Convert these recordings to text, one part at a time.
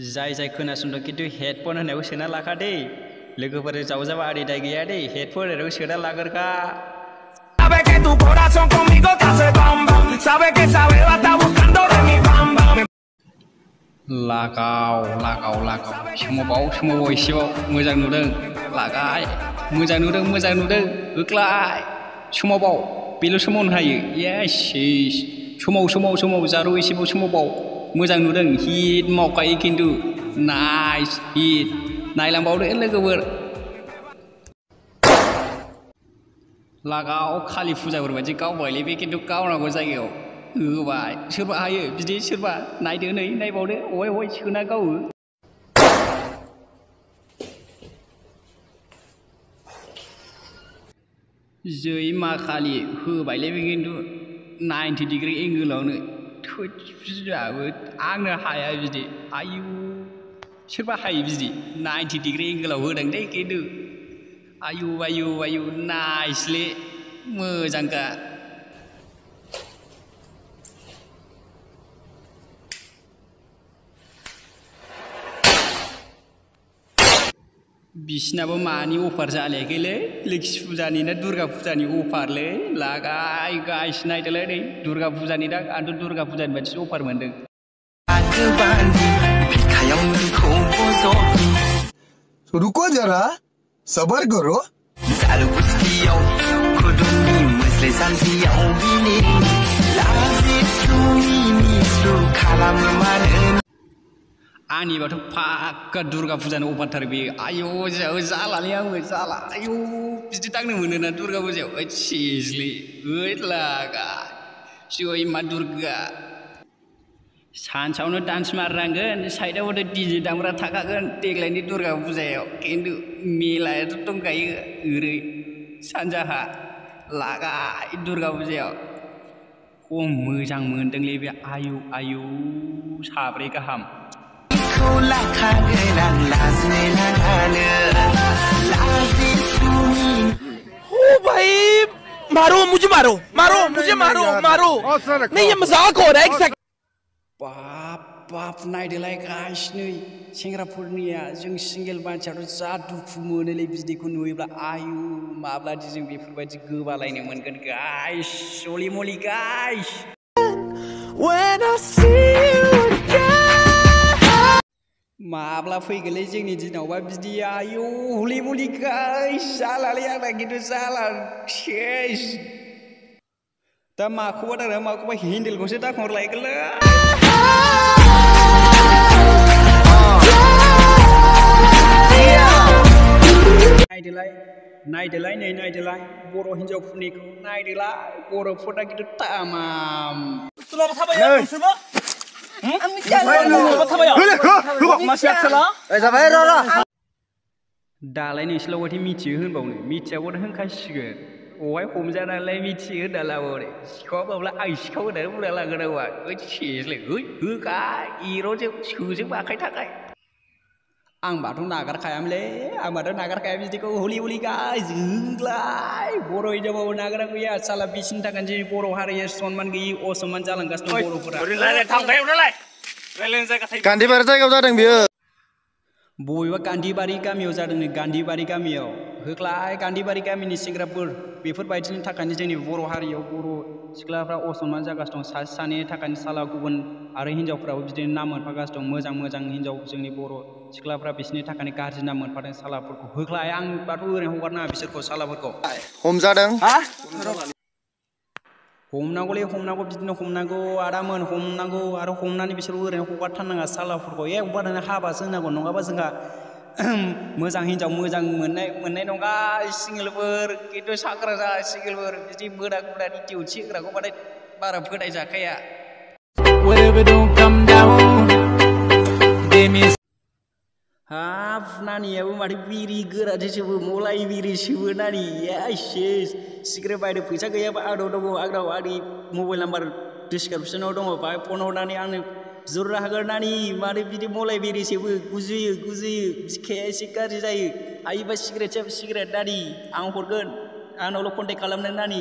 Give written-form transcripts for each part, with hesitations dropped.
जाय जाय खोनासंदों किन्तु हेडफोन होनायाव सोना लाखा दे लोगोफोर जावजाबा आरि दाय गैया दे हेडफोन होनायाव सोना लागोरखा Sabe que tu corazón conmigo te hace bam bam Sabe que esa beba está buscando de mi bam bam लागाव समाव एसेबाव मोजां नुदों लागाय मोजां नुदों होख्लाय समाव बेल' समावनो हायो येस समाव जारौ एसेबाव समाव मोजां नुदों हिट मावखायो खिन्थु नाइस हिट नायलांबावदो लोगोफोर लागाव खालि फुजाफोर बायदि गावबायलै बे खिन्थु गावनांगौ जायगायाव होबाय सोरबा हायो बिदि सोरबा नायदो नै नायबावदो अय सोना गावो जै मा खालि होबायलै बे खिन्थु 90 डिग्री एंगोलावनो थोजाबो आंनो हाया बिदि आयु सोरबा हायो बिदि 90 डिग्री एंगोलाव होदों दे खिन्थु आयु नाइसलै मोजांखा बिसिनाबो मानि अफार जालायाखैलै लोखि फुजानि ना दुर्गा फुजानि अफारलै लागाय गाइस नायदोलै नै दुर्गा फुजानि दा आंथ' दुर्गा फुजानि बायदिसो अफार मोनदों रुको जरा सबर करो आंनिबाथ' फाक्का दुर्गा फुजानि अफारथार बेयो आयौ जालालै आंबो जाला आयौ बिदि दांनो मोनोना दुर्गा फुजायाव ओइ सिजलै ओइ लागा जय मा दुर्गा सानसेयावनो डान्स मारनांगोन साइडआवथ' डिजे दामग्रा थाखागोन देग्लायनि दुर्गा फुजायाव खिन्थु मेलायाथ' दंखायो ओरै सानजाहा लागाय दुर्गा फुजायाव मोजां मोनदोंलै बे आयौ साब्रै गाहाम भाई मारो मुझे मारो नहीं ये मजाक हो रहा है एक सेकंड बाप नायदोलाय गाइस नै सेंग्राफोरनिया जों सिंगेल मानसियाथ' जा दुखु मोनोलै बिदिखौ नुयोब्ला आयु माब्लादि जों बेफोरबायदि गोबालायनो मोनगोन गाइस सलि मलि गाइस माब्ला फैगोनलै जोंनि दिनावबा बिदि आयौ हलि मलि गाइस जालालै आंना खिन्थु जाला सेस दा माखौबा हेन्देलखौसो दाखहरलायगोनलै नायदोलाय बर' हिन्जावफोरनिखौ नायदोलाय बर'फोरना खिन्थु तामाम दालाय नोंसोरलाव बायदि मिथियो होनबावनो मिथियाबाथ' होनखासिगोन अहाय हमजानानैलाय मिथियो होनना लाबावरे सिखावाबाब्ला आं सिखाव होननानै बुंना लागोन आंहा ओइ सेसलै होखा एर'जों सोजों आखाइ थाखाय आंबाथ' नागारखाया बिदिखौ हलि गाइस होलाय बर' हिनजावबाबो नागारा गैया साला बिसिनि थाखायनो जोंनि बर' हारिया सनमान गैयि असनमान जालांगासिनो बर'फोरा गान्धीबारि जायगायाव जादों बियो बबेबा गान्धीबारि गामियाव जादों नै गान्धीबारि गामियाव होख्लाय गान्धीबारि गामिनि सेंग्राफोर बेफोरबायदिनि थाखायनो जोंनि बर' हारियाव बर' सिख्लाफ्रा असनमान जागासिनो दं सासे सानैनि थाखायनो साला गुबुन आरो हिन्जावफ्राबो बिदिनो नाम मोनफागासिनो दं मोजां हिन्जाव जोंनि बर' सिख्लाफ्रा बिसोरनि थाखायनो गाज्रि नाम मोनफादों सालाफोरखौ होख्लाय आंबाथ' ओरैनो हगारनाङा बिसोरखौ सालाफोरखौ हमजादों हमनांगौ बिदिनो हमनांगौ आदामोन हमनांगौ आरो हमनानै बिसोरखौ ओरैनो हगारथारनाङा सालाफोरखौ हगारनानै हाबासो होनांगौ नङाबा जोंहा मोजां हिन्जाव मोजां मोननाय नङा सिंगेलफोर खिन्थु साग्रा जा सिंगेलफोर बिदि बोरा गुरानि डिउटि होग्राखौ माने बारा फोथायजाखाया हाब नानियाबो माथो बिरि गोरानसो मलाय बिरि सोबो नानि सिगारेट बायनो फैसा गैयाबा आंनाव आंनि मबाइल नाम्बार डिसक्रिपसनाव दङ बाहाय फन हरनानै आंनो बिहरनो हागोन नानि मानो बिदि मलाय बिरि सोबो गुजुयो बिखाया एसे गाज्रि जायो हायोबा सिगारेट नानि आं हरगोन आंनावल' कन्टेक्ट खालामनो नानि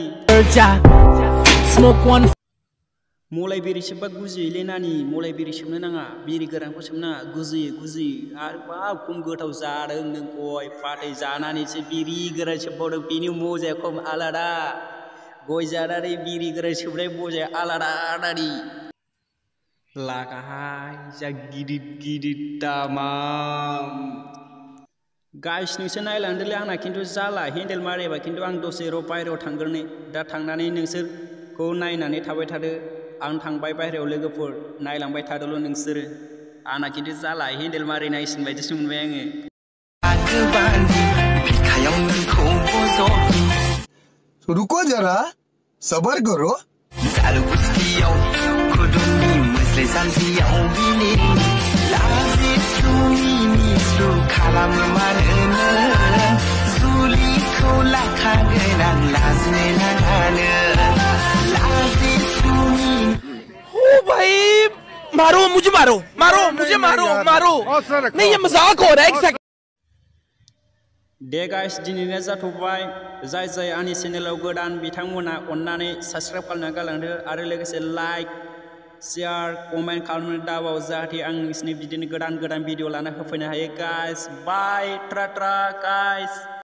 मलाय बिरि सोबबा गुजुयोलै नानि मलाय बिरि सोबनो नाङा बिरि गोरानखौ सोबनो नाङा गुजुयो आरो बाब खम गोथाव जादों नों गय फाथै जानानैसो बिरि गोरान सोबबावदों बिनि मजाया खम आलादा गय जानानै बिरि गोरान सोबनाय मजाया आलादा नानि लागाहाय जा गिदिर दामाम गाइस नोंसोर नायलांदोलै आंना खिन्थु जाला हेन्देल मारिबा खिन्थु आं दसे र' बायहेरायाव थांग्रोनि दा थांनानै नोंसोरखौ नायनानै थाबाय थादो आं थांबाय बायहेरायाव लोगोफोर नायलांबाय थादोल' नोंसोरो आंना खिन्थु जाला हेन्देल मारिनांसिगोन बायदिसो मोनबाय आङो रुको जरा सबर करो ओ भाई मारो मुझे मारो नहीं ये मजाक हो रहा है एक सेकंड दे गाइस दिनैना जाथ'बाय जाय आंनि चेनेलाव गोदान बिथांमोना अननानै साबस्क्राइब खालामना गालांदो आरो लोगोसे लाइक शेयार कमेन्ट खालामनो दाबाव जाहाथे आं नोंसिनि बिदिनो गोदान भिडिअ लाना होफैनो हायो गाइस बाय ट्रा गाइस